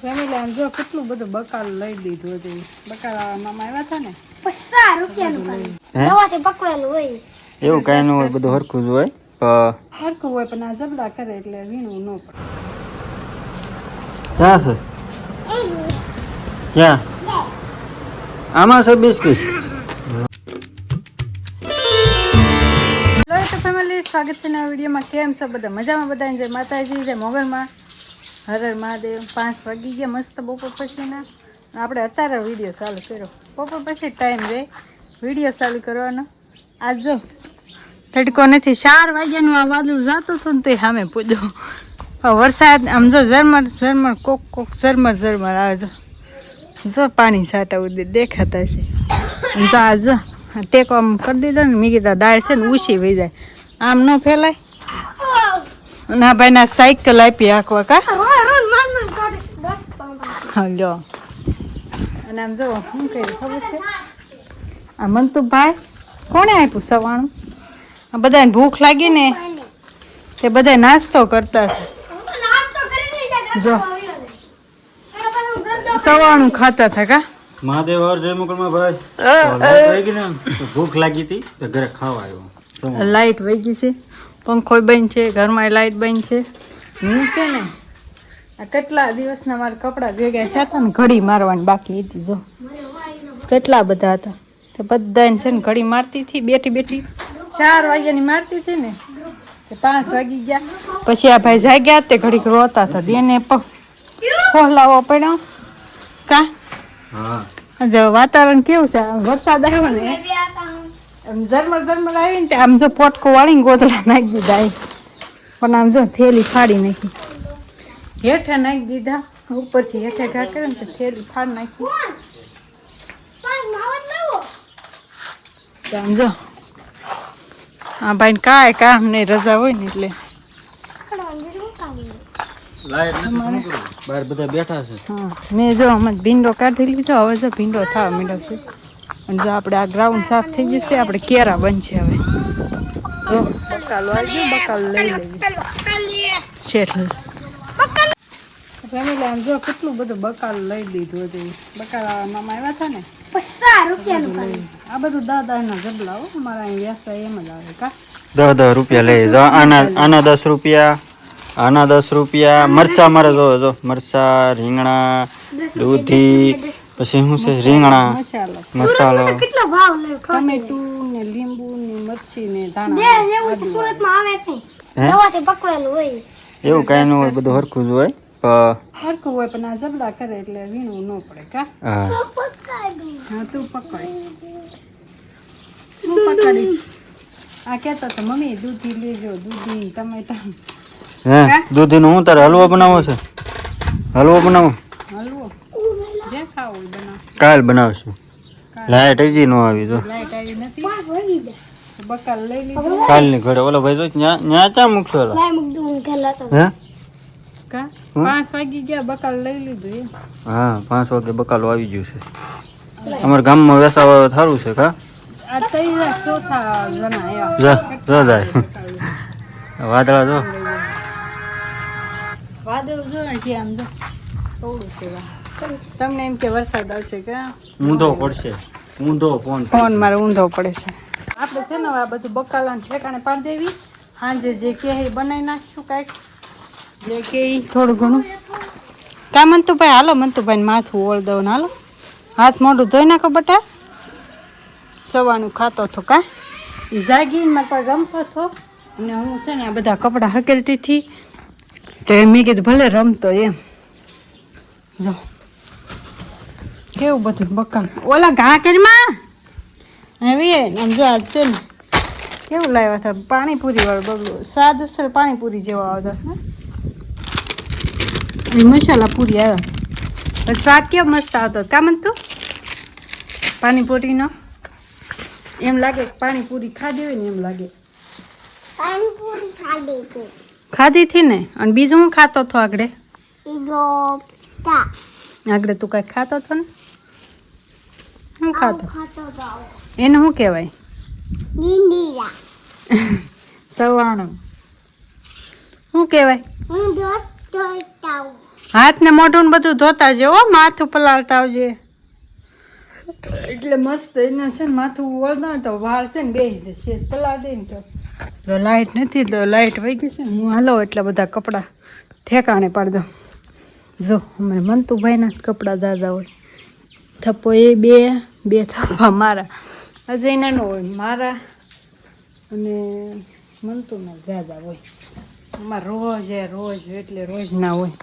Family આમ જો કેટલું બધું બકાલ લઈ લીધું હતું. બકાલ મામા આવ્યા હતા ને 50 રૂપિયાનું પાણી દવાથી પકવેલું હોય એવું કાંઈ ન હોય, બધું હરખું જ હોય. હરખું હોય પણ આ જબડા કરે એટલે વીણવું ન પડે. ક્યાં છે? ક્યાં? આમાં છે બિસ્કિટ. હેલો તો ફેમિલી, સ્વાગત છે નવા વિડીયોમાં. કેમ છો બધા? મજામાં? બધા જય માતાજી, જય મોગલમાં, હર હર મહાદેવ. 5 વાગી ગયા મસ્ત બપોર પછીના. આપણે અત્યારે વિડીયો ચાલુ કર્યો. બપોર પછી ટાઈમ રહે વિડીયો ચાલુ કરવાનો. આજ જો તડકો નથી, 4 વાગ્યાનું આ વાદળું જતું હતું ને તે સામે પૂજ્યો વરસાદ. આમ જો ઝરમર ઝરમર કોક કોક ઝરમર ઝરમર આવે છે. જો પાણી છાંટા ઉડી દેખાતા છે. જો આ જો ટેકો આમ કરી દીધો ને, મેં કીધા ડાળ છે ને ઊંચી વહી જાય, આમ ન ફેલાય. અને આ ભાઈના સાયકલ આપી આખવા કા. હા લો. અને આમ જો શું કહ્યું ખબર છે, આ મંતુભાઈ કોણે આપ્યું સવાણું? આ બધાને ભૂખ લાગી ને તે બધા નાસ્તો કરતા હતા. જો સવાણું ખાતા હતા કા. મહાદેવ હર જય મોગલમાં ભાઈ. ભૂખ લાગી હતી તો ઘરે ખાવા આવ્યો. લાઈટ વહી ગઈ છે, પંખો બંધ છે, ઘરમાં લાઈટ બંધ છે. હું છે ને આ કેટલા દિવસના મારા કપડાં ભેગા થયા હતા ને, ઘડી મારવાની બાકી હતી. જો કેટલા બધા હતા તે બધાને છે ને ઘડી મારતી હતી બેઠી બેઠી. 4 વાગ્યાની મારતી હતી ને તે 5 વાગી ગયા. પછી આ ભાઈ જાગ્યા તે ઘડીક રોતા હતા, એને ખોલાવો પડ્યો કા. હા વાતાવરણ કેવું છે, વરસાદ આવ્યો ને આમ ઝરમર ઝરમર આવી ને આમ જો પોટકો વાળીને ગોદડા નાખી દીધા. પણ આમ જો થેલી ફાડી નાખી, હેઠે નાખી દીધા, ઉપરથી હેઠે ઘા કરે ને તો થેલી ફાડી નાખી. આમ જો આ ભાઈ કાંઈ કામ નહીં, રજા હોય ને એટલે બહાર બધા બેઠા છે. હા મેં જો અમે ભીંડો કાઢી લીધો, હવે જો ભીંડો થવા માંડ્યો છે. અને જો આપણે આ ગ્રાઉન્ડ સાફ થઈ ગયું છે, આપણે કેરા બનશે હવે. જો બકાલો આવી ગયો, બકાલો લઈ લઈએ શેઠ. ફેમિલી આમ જો કેટલું બધું બકાલ લઈ લીધું હતું. બકાલ મામા આવ્યા હતા ને 50 રૂપિયાનું પાણી આ બધું દાદાના જબલા હો, અમારા અહીં વ્યસ્ત એમ જ આવે કા. 10 રૂપિયા લઈ જો. આના 10 રૂપિયા, આના 10 રૂપિયા. મરચા મારે જો મરચા, રીંગણા, દૂધી, પછી શું છે રીંગણા, મસાલો. કેટલો ભાવ લે ટમેટું ને લીંબુ ને મરચી ને ધાણા. દે એવું કે સુરતમાં આવે છે દવાથી પકવેલું હોય એવું કાંઈ ન હોય, બધું હરખું જ હોય. હરખું હોય પણ આ જબડા કરે એટલે વીણવું ન પડે કા. હા હા તું પકડ, હું પકડી. આ કહેતો તો મમ્મી દૂધી લેજો, દૂધી ટમેટા. હે દૂધીનું હું તારે હલવો બનાવો છે? હલવો બનાવો, હલવો જે ખાવું હોય બનાવ. કાલ બનાવશું. લાઈટ હજી ન આવી જો. લાઈટ આવી નથી, 5 વાગી ગયા બકાલ લઈ લીધું કાલની ઘરે ઓલો ભાઈ જો ન્યા ચા મૂકશો ઓલા? લાય મુક દઉં ખેલા તો હે કા. 5 વાગી ગયા, બકાલ લઈ લીધું એમ. હા 5 વાગે બકાલો આવી ગયું છે. અમારા ગામમાં વેસાવા સારું છે કા. આ તૈયાર ચોથા જણા આવ્યા. જા જાય વાદળા જો. વાદળ જો નથી, આમ જો થોડું છે. તમને એમ કે વરસાદ આવશે કા. ઊંધો પડશે, ઊંધો ફોન મારે ઊંધો પડે છે. આપણે છે ને આ બધું બકાલાને ઠેકાણે પાડી દેવી. સાંજે જે કે એ બનાવી નાખશું કાંઈક, જે કે થોડું ઘણું. કા મંતુભાઈ હાલો, મંતુભાઈ માથું ઓળ દઉં ને હાલો. હાથ મોઢું ધોઈ નાખો બટા. સવારનું ખાતો હતો કા, જાગીને મારા પાસે રમતો હતો અને હું છે ને આ બધા કપડાં હકેલતી હતી તો મેં કીધું ભલે રમતો એમ. જો કેવું બધું બકાલ ઓલા ઘા કરીમાં હવે આમ જો આજ છે ને કેવું લાવ્યા હતા પાણીપુરી વાળું બગડું. સ્વાદ અસર પાણીપુરી જેવા આવતા અને મસાલા પૂરી આવ્યા. સ્વાદ કેવો મસ્ત આવતો કા મનતું પાણીપુરીનો. એમ લાગે પાણીપુરી ખાધી હોય ને એમ લાગે. પાણીપુરી ખાધી છે ખાધી હતી ને. અને બીજું હું ખાતો હતો આગળ? આગળ તું કાંઈક ખાતો હતો ને, શું ખાતો? એને શું કહેવાય? સવાણું. શું કહેવાય? હાથ ને મોઢું ને બધું ધોતા આવજે હો, માથું પલાળતા આવજે. એટલે મસ્ત એને છે ને માથું વળતા તો વાળ છે ને બેસી જશે, પલાળ દે ને તો લાઇટ નથી તો લાઇટ વહી ગઈ છે ને હું હાલો એટલા બધા કપડાં ઠેકાણે પાડી દઉં. જો અમે મંતુભાઈના જ કપડાં જાજા હોય, થપ્પો એ બે થપ્પા મારા, અજયના નો હોય મારા અને મંતુના જાજા હોય. અમારે રોજ એટલે રોજ ના હોય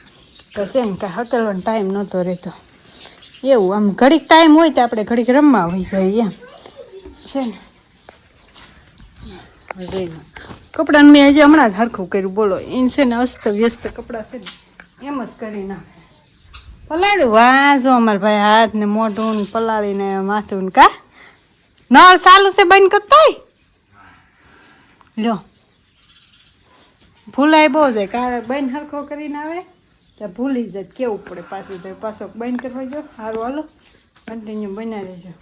તો છે ને કાંઈ હકેલવાનો ટાઈમ નહોતો રહેતો. એવું આમ ઘડીક ટાઈમ હોય તો આપણે ઘડીક રમવા હોય જાય એમ છે ને. કપડાને મેં હજી હમણાં જ હરખું કર્યું બોલો, એને છે ને અસ્ત વ્યસ્ત કપડાં છે ને એમ જ કરી નાખે. પલાળ્યું વાં જો અમારા ભાઈ હાથ ને મોઢું ને પલાળીને માથું ને કા નળ ચાલુ છે બંધ કરતા લ્યો. ભૂલાય બહુ જાય કારણ બંધ હરખો કરીને આવે ત્યાં ભૂલી જાય કેવું પડે પાછું, તો પાછો બંધ કરવા જો. સારું હાલો કન્ટિન્યુ બના રહેજો.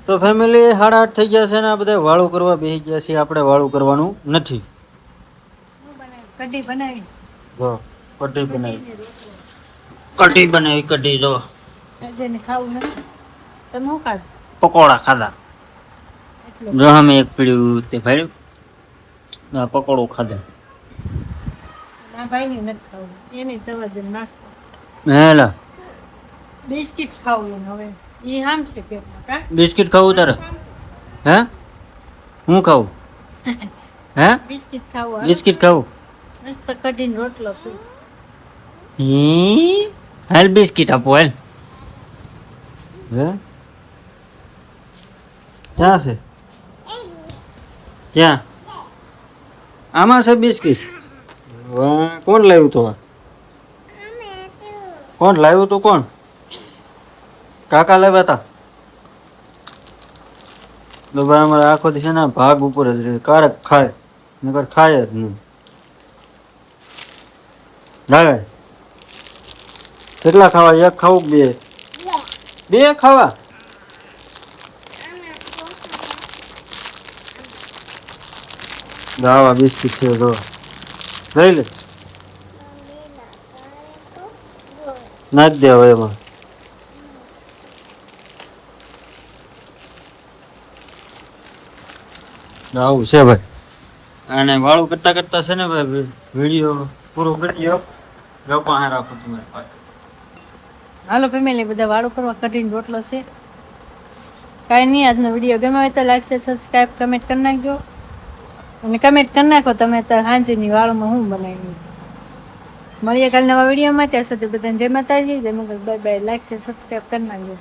તો ફેમિલી 8:30 થઈ ગયા છે ને આ બધા વાળું કરવા બેસી ગયા છે. આપણે વાળું કરવાનું નથી. કઢી બનાવી જો કઢી બનાવી કઢી જો અજયને ખાવું નથી તમે શું ખાધું? પકોડા ખાધા. જો અમે એક પીડ્યું તે ભાઈ પકોડો ખાધા. ના ભાઈને નથી ખાવું, એની દવા દે નાસ્તો. હેલા બિસ્કિટ ખાવું એને હવે એ હામ છે પેટમાં કા બિસ્કિટ ખાવું તારે? હે હું ખાવું? હે બિસ્કિટ ખાવું બિસ્કિટ ખાવું? મસ્ત કઢીને રોટલો છે. હાલ બિસ્કિટ આપો હાલ. હે ક્યાં છે? ક્યાં? આમાં છે બિસ્કિટ? વાહ, કોણ લાવ્યું તો? કોણ લાવ્યું તું? કોણ? કાકા લાવ્યા હતા? તો ભાઈ અમારે આખો દિવસ ના ભાગ ઉપર જ રહે, કારક ખાય નકર ખાય જ નહીં. લાવે કેટલા ખાવા? એક ખાવું બે? બે ખાવા? આવા બિસ્કિટ છે જો, લઈ લે નાખ દે હવે એમાં. આવું છે ભાઈ. અને વાળું કરતા કરતા છે ને ભાઈ વિડીયો પૂરો કરી દો. લોકો આ રાખો તમારી પાસે. હાલો ફેમિલી બધા વાળું કરવા કઢીને રોટલો છે. કાંઈ નહીં, આજનો વિડીયો ગમે હોય તો લાઈક છે, સબસ્ક્રાઈબ, કમેન્ટ કરી નાખજો. અને કમેન્ટ કરી નાખો તમે અત્યારે હાંજીની વાળુમાં હું બનાવી. મળીએ કાલે નવા વિડીયોમાં. ત્યાં સુધી બધાને જય માતાજી, જય મંગળ, બાય બાય. લાઈક છે, સબસ્ક્રાઈબ કરી નાખજો.